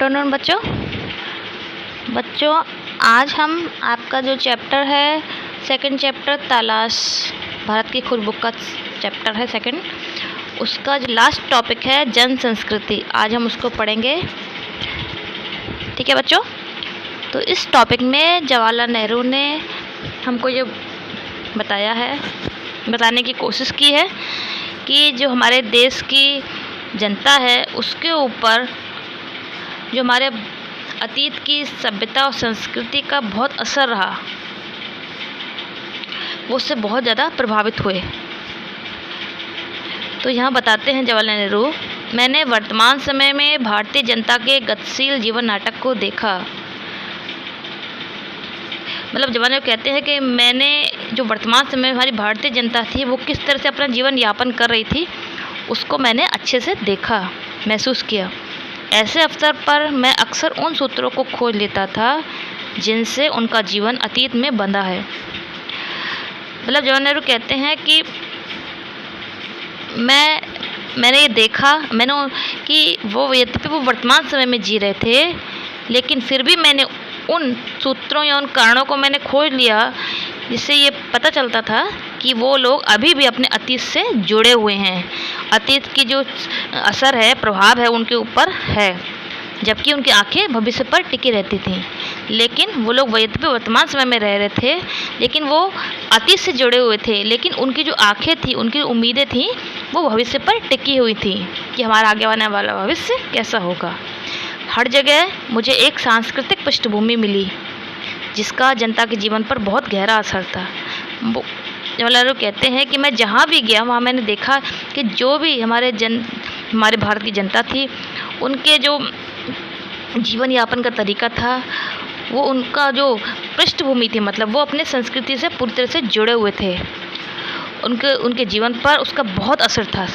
Afternoon बच्चों, आज हम आपका जो चैप्टर है सेकंड चैप्टर तलाश, भारत की खोज बुक का चैप्टर है सेकंड, उसका जो लास्ट टॉपिक है जन संस्कृति, आज हम उसको पढ़ेंगे। ठीक है बच्चों, तो इस टॉपिक में जवाहरलाल नेहरू ने हमको ये बताया है, बताने की कोशिश की है कि जो हमारे देश की जनता है उसके ऊपर जो हमारे अतीत की सभ्यता और संस्कृति का बहुत असर रहा, वो उससे बहुत ज़्यादा प्रभावित हुए। तो यहाँ बताते हैं जवाहरलाल नेहरू, मैंने वर्तमान समय में भारतीय जनता के गतिशील जीवन नाटक को देखा। मतलब जवाहरलाल नेहरू कहते हैं कि मैंने जो वर्तमान समय में हमारी भारतीय जनता थी वो किस तरह से अपना जीवन यापन कर रही थी, उसको मैंने अच्छे से देखा, महसूस किया। ऐसे अवसर पर मैं अक्सर उन सूत्रों को खोज लेता था जिनसे उनका जीवन अतीत में बंधा है। मतलब जवाहरलाल नेहरू कहते हैं कि मैंने ये देखा कि वो यद्यपि वो वर्तमान समय में जी रहे थे, लेकिन फिर भी मैंने उन सूत्रों या उन कारणों को मैंने खोज लिया जिससे ये पता चलता था कि वो लोग अभी भी अपने अतीत से जुड़े हुए हैं, अतीत की जो असर है, प्रभाव है उनके ऊपर है, जबकि उनकी आंखें भविष्य पर टिकी रहती थीं। लेकिन वो लोग यद्यपि वर्तमान समय में रह रहे थे, लेकिन वो अतीत से जुड़े हुए थे, लेकिन उनकी जो आंखें थी, उनकी उम्मीदें थीं, वो भविष्य पर टिकी हुई थी कि हमारा आगे आने वाला भविष्य कैसा होगा। हर जगह मुझे एक सांस्कृतिक पृष्ठभूमि मिली जिसका जनता के जीवन पर बहुत गहरा असर था। जवाहरलाल नेहरू कहते हैं कि मैं जहाँ भी गया वहाँ मैंने देखा कि जो भी हमारे भारत की जनता थी, उनके जो जीवन यापन का तरीका था, वो उनका जो पृष्ठभूमि थी, मतलब वो अपने संस्कृति से पूरी तरह से जुड़े हुए थे, उनके जीवन पर उसका बहुत असर था।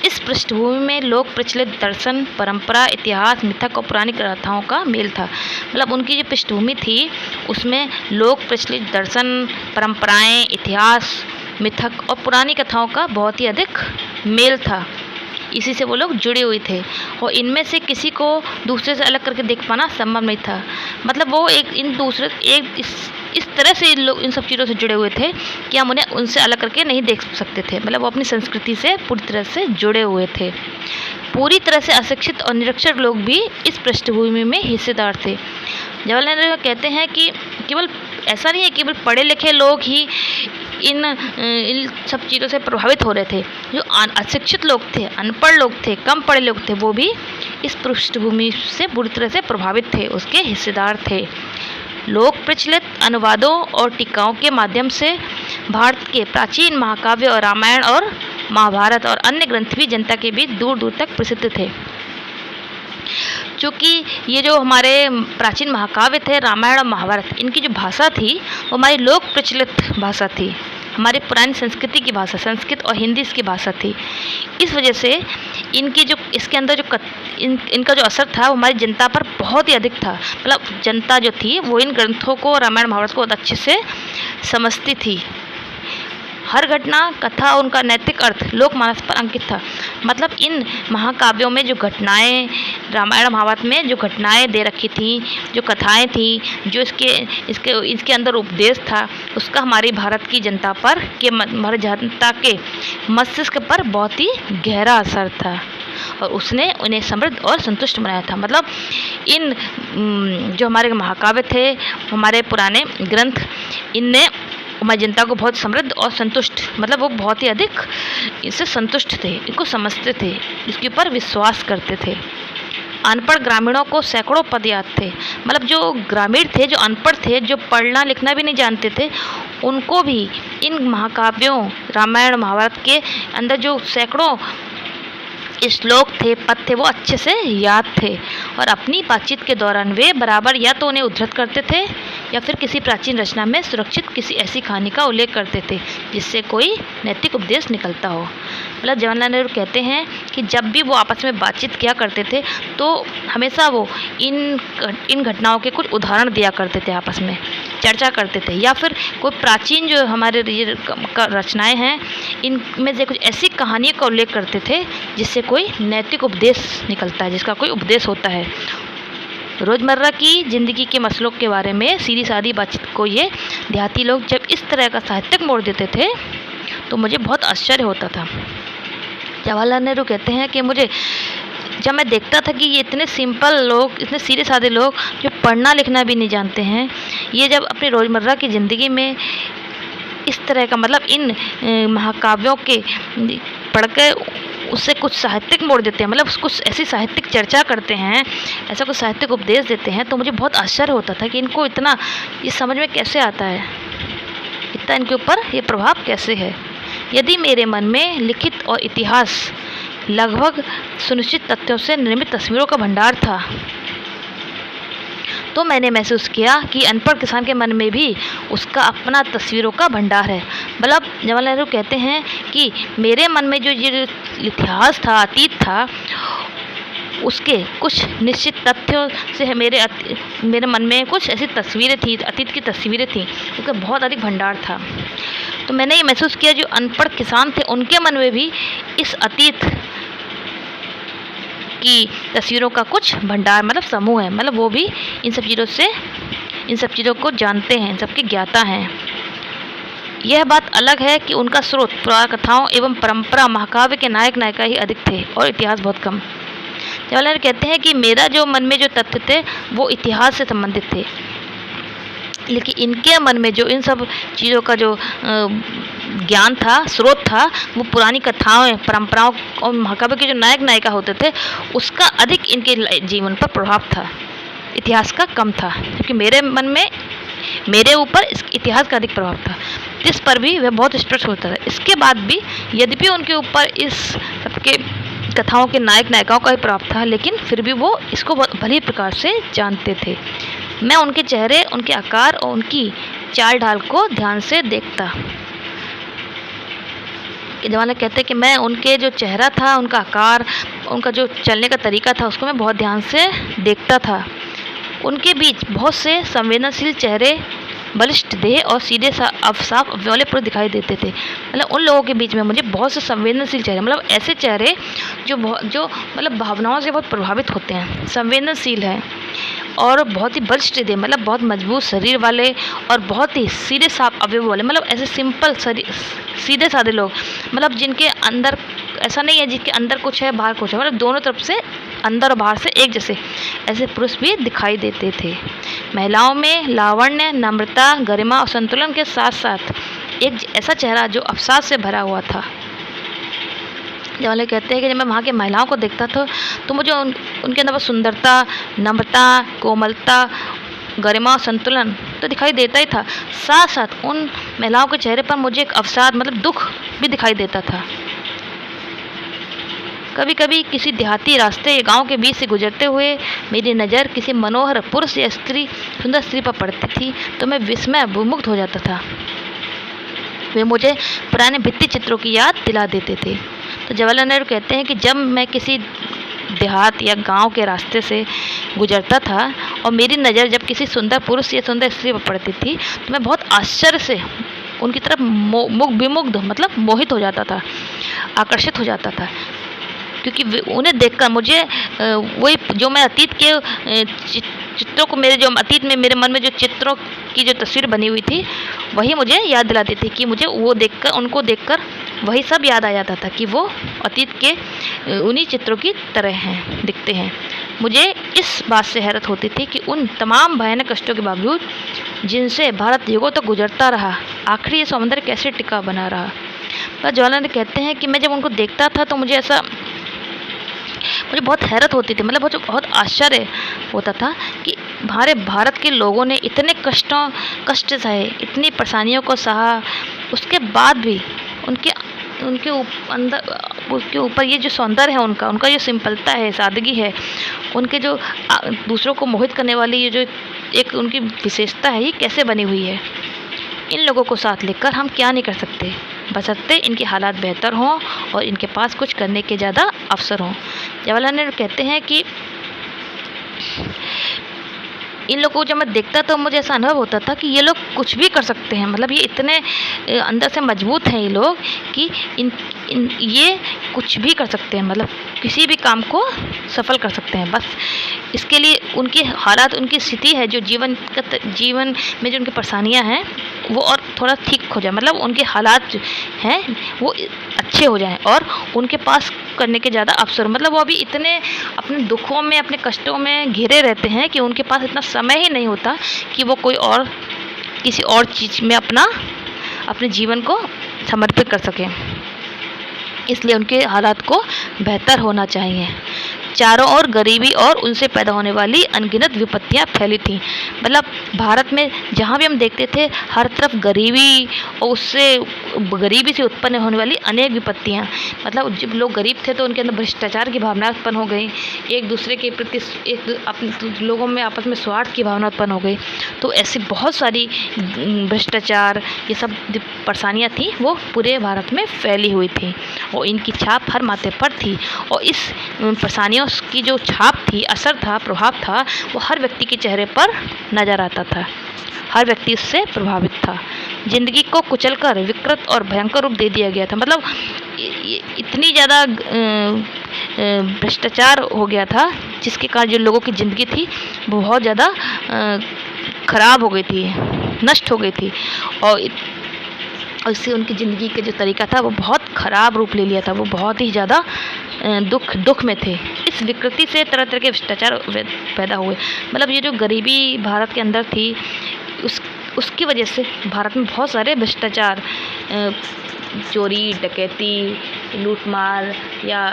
इस पृष्ठभूमि में लोक प्रचलित दर्शन, परंपरा, इतिहास, मिथक और पुरानी कथाओं का मेल था। मतलब उनकी जो पृष्ठभूमि थी उसमें लोक प्रचलित दर्शन, परंपराएं, इतिहास, मिथक और पुरानी कथाओं का बहुत ही अधिक मेल था। इसी से वो लोग जुड़े हुए थे और इनमें से किसी को दूसरे से अलग करके देख पाना संभव नहीं था। मतलब वो इस तरह से लोग इन सब चीज़ों से जुड़े हुए थे कि हम उन्हें उनसे अलग करके नहीं देख सकते थे। मतलब वो अपनी संस्कृति से पूरी तरह से जुड़े हुए थे। पूरी तरह से अशिक्षित और निरक्षर लोग भी इस पृष्ठभूमि में हिस्सेदार थे। जवाहरलाल नेहरू कहते हैं कि केवल ऐसा नहीं है कि केवल पढ़े लिखे लोग ही इन सब चीज़ों से प्रभावित हो रहे थे। जो अशिक्षित लोग थे, अनपढ़ लोग थे, कम पढ़े लोग थे, वो भी इस पृष्ठभूमि से बुरी तरह से प्रभावित थे, उसके हिस्सेदार थे। लोक प्रचलित अनुवादों और टीकाओं के माध्यम से भारत के प्राचीन महाकाव्य और रामायण और महाभारत और अन्य ग्रंथ भी जनता के बीच दूर दूर तक प्रसिद्ध थे। क्योंकि ये जो हमारे प्राचीन महाकाव्य थे, रामायण और महाभारत, इनकी जो भाषा थी वो हमारी लोक प्रचलित भाषा थी, हमारी पुरानी संस्कृति की भाषा, संस्कृत और हिंदी इसकी भाषा थी। इस वजह से इनकी जो इसके अंदर जो इनका जो असर था वो हमारी जनता पर बहुत ही अधिक था। मतलब जनता जो थी वो इन ग्रंथों को, रामायण महाभारत को बहुत अच्छे से समझती थी। हर घटना, कथा, उनका नैतिक अर्थ लोकमानस पर अंकित था। मतलब इन महाकाव्यों में जो घटनाएं, रामायण महाभारत में जो घटनाएं दे रखी थी, जो कथाएं थी, जो इसके अंदर उपदेश था, उसका हमारी भारत की जनता पर हमारी जनता के मस्तिष्क पर बहुत ही गहरा असर था और उसने उन्हें समृद्ध और संतुष्ट बनाया था। मतलब इन जो हमारे महाकाव्य थे, हमारे पुराने ग्रंथ, इनने हमारी जनता को बहुत समृद्ध और संतुष्ट, मतलब वो बहुत ही अधिक इससे संतुष्ट थे, इनको समझते थे, इसके ऊपर विश्वास करते थे। अनपढ़ ग्रामीणों को सैकड़ों पद याद थे। मतलब जो ग्रामीण थे, जो अनपढ़ थे, जो पढ़ना लिखना भी नहीं जानते थे, उनको भी इन महाकाव्यों, रामायण महाभारत के अंदर जो सैकड़ों श्लोक थे, पद थे, वो अच्छे से याद थे और अपनी बातचीत के दौरान वे बराबर या तो उन्हें उद्धृत करते थे या फिर किसी प्राचीन रचना में सुरक्षित किसी ऐसी कहानी का उल्लेख करते थे जिससे कोई नैतिक उपदेश निकलता हो। मतलब जवाहरलाल नेहरू कहते हैं कि जब भी वो आपस में बातचीत किया करते थे तो हमेशा वो इन घटनाओं के कुछ उदाहरण दिया करते थे, आपस में चर्चा करते थे, या फिर कोई प्राचीन जो हमारे रचनाएं हैं इनमें से कुछ ऐसी कहानियों का उल्लेख करते थे जिससे कोई नैतिक उपदेश निकलता है, जिसका कोई उपदेश होता है। रोज़मर्रा की ज़िंदगी के मसलों के बारे में सीधी सादी बातचीत को ये देहाती लोग जब इस तरह का साहित्यिक मोड़ देते थे तो मुझे बहुत आश्चर्य होता था। जवाहरलाल नेहरू कहते हैं कि मुझे जब मैं देखता था कि ये इतने सिंपल लोग, इतने सीधे साधे लोग जो पढ़ना लिखना भी नहीं जानते हैं, ये जब अपनी रोज़मर्रा की ज़िंदगी में इस तरह का मतलब इन महाकाव्यों के पढ़ कर उससे कुछ साहित्यिक मोड़ देते हैं, मतलब कुछ ऐसी साहित्यिक चर्चा करते हैं, ऐसा कुछ साहित्यिक उपदेश देते हैं, तो मुझे बहुत आश्चर्य होता था कि इनको इतना ये समझ में कैसे आता है, इतना इनके ऊपर ये प्रभाव कैसे है। यदि मेरे मन में लिखित और इतिहास लगभग सुनिश्चित तथ्यों से निर्मित तस्वीरों का भंडार था, तो मैंने महसूस किया कि अनपढ़ किसान के मन में भी उसका अपना तस्वीरों का भंडार है। मतलब जवाहरलाल नेहरू कहते हैं कि मेरे मन में जो ये इतिहास था, अतीत था, उसके कुछ निश्चित तथ्यों से मेरे मन में कुछ ऐसी तस्वीरें थी, अतीत की तस्वीरें थी, उसका बहुत अधिक भंडार था। तो मैंने ये महसूस किया जो अनपढ़ किसान थे उनके मन में भी इस अतीत की तस्वीरों का कुछ भंडार मतलब समूह है, मतलब वो भी इन सब चीज़ों को जानते हैं, इन सब के ज्ञाता हैं। यह बात अलग है कि उनका स्रोत पुराण कथाओं एवं परंपरा महाकाव्य के नायक नायिका ही अधिक थे और इतिहास बहुत कम। जवाहरलाल कहते हैं कि मेरा जो मन में जो तथ्य थे वो इतिहास से संबंधित थे, लेकिन इनके मन में जो इन सब चीज़ों का जो ज्ञान था, स्रोत था, वो पुरानी कथाओं, परंपराओं और महाकाव्य के जो नायक नायिका होते थे उसका अधिक इनके जीवन पर प्रभाव था, इतिहास का कम था। क्योंकि मेरे मन में मेरे ऊपर इस इतिहास का अधिक प्रभाव था, जिस पर भी वह बहुत स्पष्ट होता था। इसके बाद भी यद्यपि उनके ऊपर इस सबके कथाओं के नायक नायिकाओं का ही प्रभाव था, लेकिन फिर भी वो इसको बहुत भली प्रकार से जानते थे। मैं उनके चेहरे, उनके आकार और उनकी चाल ढाल को ध्यान से देखता। जवाहरलाल कहते हैं कि मैं उनके जो चेहरा था, उनका आकार, उनका जो चलने का तरीका था, उसको मैं बहुत ध्यान से देखता था। उनके बीच बहुत से संवेदनशील चेहरे, बलिष्ठ देह और सीधे साफ वाले पुरुष दिखाई देते थे। मतलब उन लोगों के बीच में मुझे बहुत से संवेदनशील चेहरे, मतलब ऐसे चेहरे जो मतलब भावनाओं से बहुत प्रभावित होते हैं, संवेदनशील हैं और बहुत ही बलिष्ठ देह, मतलब बहुत मजबूत शरीर वाले और बहुत ही सीधे साफ अवयव वाले, मतलब ऐसे सिंपल सीधे साधे लोग, मतलब जिनके अंदर ऐसा नहीं है जिनके अंदर कुछ है बाहर कुछ है, मतलब दोनों तरफ से, अंदर और बाहर से एक जैसे ऐसे पुरुष भी दिखाई देते थे। महिलाओं में लावण्य, नम्रता, गरिमा और संतुलन के साथ साथ एक ऐसा चेहरा जो अवसाद से भरा हुआ था। जवाहरलाल कहते हैं कि जब मैं वहाँ की महिलाओं को देखता था तो मुझे उनके अंदर सुंदरता, नम्रता, कोमलता, गरिमा और संतुलन तो दिखाई देता ही था, साथ साथ उन महिलाओं के चेहरे पर मुझे एक अवसाद मतलब दुख भी दिखाई देता था। कभी कभी किसी देहाती रास्ते या गांव के बीच से गुजरते हुए मेरी नज़र किसी मनोहर पुरुष या सुंदर स्त्री पर पड़ती थी तो मैं विस्मय विमुग्ध हो जाता था। वे मुझे पुराने भित्ति चित्रों की याद दिला देते थे। तो जवाहरलाल नेहरू कहते हैं कि जब मैं किसी देहात या गांव के रास्ते से गुजरता था और मेरी नज़र जब किसी सुंदर पुरुष या सुंदर स्त्री पर पड़ती थी तो मैं बहुत आश्चर्य से उनकी तरफ विमुग्ध मतलब मोहित हो जाता था, आकर्षित हो जाता था, क्योंकि उन्हें देखकर मुझे वही जो मैं अतीत के चित्रों को, मेरे जो अतीत में मेरे मन में जो चित्रों की जो तस्वीर बनी हुई थी वही मुझे याद दिलाती थी कि मुझे वो देखकर, उनको देखकर वही सब याद आ जाता था कि वो अतीत के उन्हीं चित्रों की तरह हैं, दिखते हैं। मुझे इस बात से हैरत होती थी कि उन तमाम भयानक कष्टों के बावजूद जिनसे भारत युगों तक गुजरता रहा, आखिर ये सौंदर्य कैसे टिका बना रहा। पर जवाहरलाल कहते हैं कि मैं जब उनको देखता था तो मुझे बहुत हैरत होती थी, मतलब बहुत आश्चर्य होता था कि हमारे भारत के लोगों ने इतने कष्ट सहे, इतनी परेशानियों को सहा, उसके बाद भी उनके ऊपर ये जो सौंदर्य है उनका जो सिंपलता है, सादगी है, उनके जो दूसरों को मोहित करने वाली ये जो एक उनकी विशेषता है, ये कैसे बनी हुई है। इन लोगों को साथ लेकर हम क्या नहीं कर सकते, बशर्ते इनके हालात बेहतर हों और इनके पास कुछ करने के ज़्यादा अवसर हों। जवाहरलाल नेहरू कहते हैं कि इन लोगों को जब मैं देखता तो मुझे ऐसा अनुभव होता था कि ये लोग कुछ भी कर सकते हैं। मतलब ये इतने अंदर से मजबूत हैं ये लोग कि ये कुछ भी कर सकते हैं, मतलब किसी भी काम को सफल कर सकते हैं। बस इसके लिए उनके हालात, उनकी स्थिति है, जो जीवन में जो उनकी परेशानियां हैं वो और थोड़ा ठीक हो जाए, मतलब उनके हालात जो हैं वो अच्छे हो जाएं और उनके पास करने के ज़्यादा अवसर, मतलब वो अभी इतने अपने दुखों में, अपने कष्टों में घिरे रहते हैं कि उनके पास इतना समय ही नहीं होता कि वो कोई और किसी और चीज़ में अपने जीवन को समर्पित कर सकें। इसलिए उनके हालात को बेहतर होना चाहिए। चारों ओर गरीबी और उनसे पैदा होने वाली अनगिनत विपत्तियां फैली थीं। मतलब भारत में जहाँ भी हम देखते थे हर तरफ गरीबी और उससे गरीबी से उत्पन्न होने वाली अनेक विपत्तियां, मतलब जब लोग गरीब थे तो उनके अंदर भ्रष्टाचार की भावना उत्पन्न हो गई, एक दूसरे के प्रति लोगों में आपस में स्वार्थ की भावना उत्पन्न हो गई। तो ऐसी बहुत सारी भ्रष्टाचार, ये सब परेशानियाँ थी वो पूरे भारत में फैली हुई थी और इनकी छाप हर माथे पर थी। और इस परेशानियों की जो छाप थी, असर था, प्रभाव था, वो हर व्यक्ति के चेहरे पर नजर आता था। हर व्यक्ति उससे प्रभावित था। जिंदगी को कुचलकर विकृत और भयंकर रूप दे दिया गया था। मतलब इतनी ज़्यादा भ्रष्टाचार हो गया था जिसके कारण जो लोगों की ज़िंदगी थी वो बहुत ज़्यादा खराब हो गई थी, नष्ट हो गई थी और इससे उनकी ज़िंदगी का जो तरीका था वो बहुत ख़राब रूप ले लिया था। वो बहुत ही ज़्यादा दुख में थे। इस विकृति से तरह तरह के भ्रष्टाचार पैदा हुए। मतलब ये जो गरीबी भारत के अंदर थी उसकी वजह से भारत में बहुत सारे भ्रष्टाचार, चोरी, डकैती, लूटमार या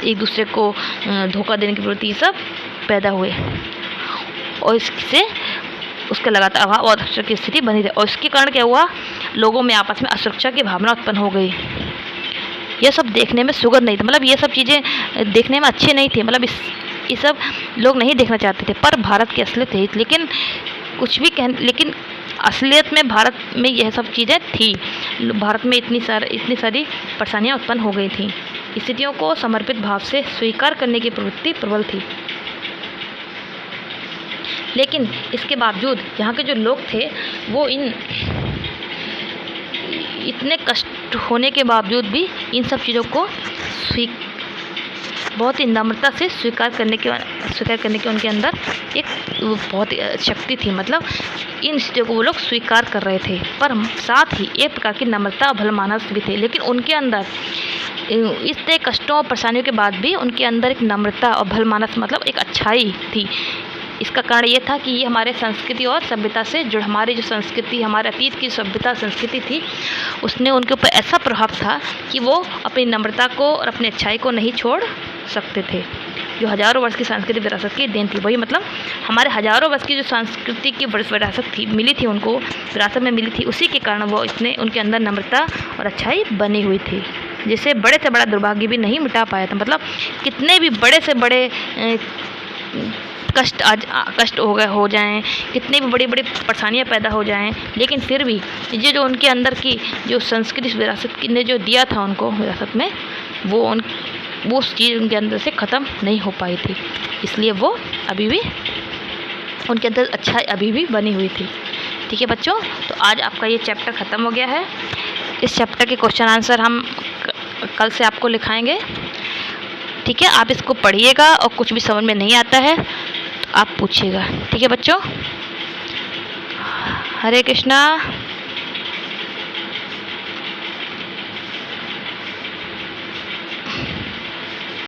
एक दूसरे को धोखा देने की प्रवृत्ति, सब पैदा हुए और इससे उसका लगातार अभाव और असुरक्षा की स्थिति बनी रही। और इसके कारण क्या हुआ, लोगों में आपस में असुरक्षा की भावना उत्पन्न हो गई। यह सब देखने में सुगंध नहीं था, मतलब ये सब चीज़ें देखने में अच्छे नहीं थे, मतलब ये सब लोग नहीं देखना चाहते थे। पर भारत की असलियत है, लेकिन लेकिन असलियत में भारत में यह सब चीज़ें थी। भारत में इतनी सारी परेशानियाँ उत्पन्न हो गई थी। स्थितियों को समर्पित भाव से स्वीकार करने की प्रवृत्ति प्रबल थी। लेकिन इसके बावजूद यहाँ के जो लोग थे वो इतने कष्ट होने के बावजूद भी इन सब चीज़ों को बहुत ही नम्रता से स्वीकार करने की उनके अंदर एक बहुत शक्ति थी। मतलब इन स्थितियों को वो लोग स्वीकार कर रहे थे, पर साथ ही एक प्रकार की नम्रता और भलमानस भी थे। लेकिन उनके अंदर इतने कष्टों और परेशानियों के बाद भी उनके अंदर एक नम्रता और भलमानस, मतलब एक अच्छाई थी। इसका कारण ये था कि ये हमारे संस्कृति और सभ्यता से जुड़, हमारी जो संस्कृति, हमारे अतीत की सभ्यता संस्कृति थी, उसने उनके ऊपर ऐसा प्रभाव था कि वो अपनी नम्रता को और अपनी अच्छाई को नहीं छोड़ सकते थे। जो हज़ारों वर्ष की सांस्कृतिक विरासत की देन थी, वही मतलब हमारे हज़ारों वर्ष की जो संस्कृति की विरासत थी, मिली थी उनको, विरासत में मिली थी, उसी के कारण वो उनके अंदर नम्रता और अच्छाई बनी हुई थी, जिसे बड़े से बड़ा दुर्भाग्य भी नहीं मिटा पाया था। मतलब कितने भी बड़े से बड़े कष्ट हो जाएं, कितनी भी बड़ी बड़ी परेशानियां पैदा हो जाएं, लेकिन फिर भी ये जो उनके अंदर की जो संस्कृति विरासत ने जो दिया था उनको विरासत में, वो उस चीज़ उनके अंदर से ख़त्म नहीं हो पाई थी। इसलिए वो अभी भी उनके अंदर अच्छाई अभी भी बनी हुई थी। ठीक है बच्चों, तो आज आपका ये चैप्टर ख़त्म हो गया है। इस चैप्टर के क्वेश्चन आंसर हम कल से आपको लिखाएंगे। ठीक है, आप इसको पढ़िएगा और कुछ भी समझ में नहीं आता है तो आप पूछिएगा। ठीक है बच्चों, हरे कृष्णा।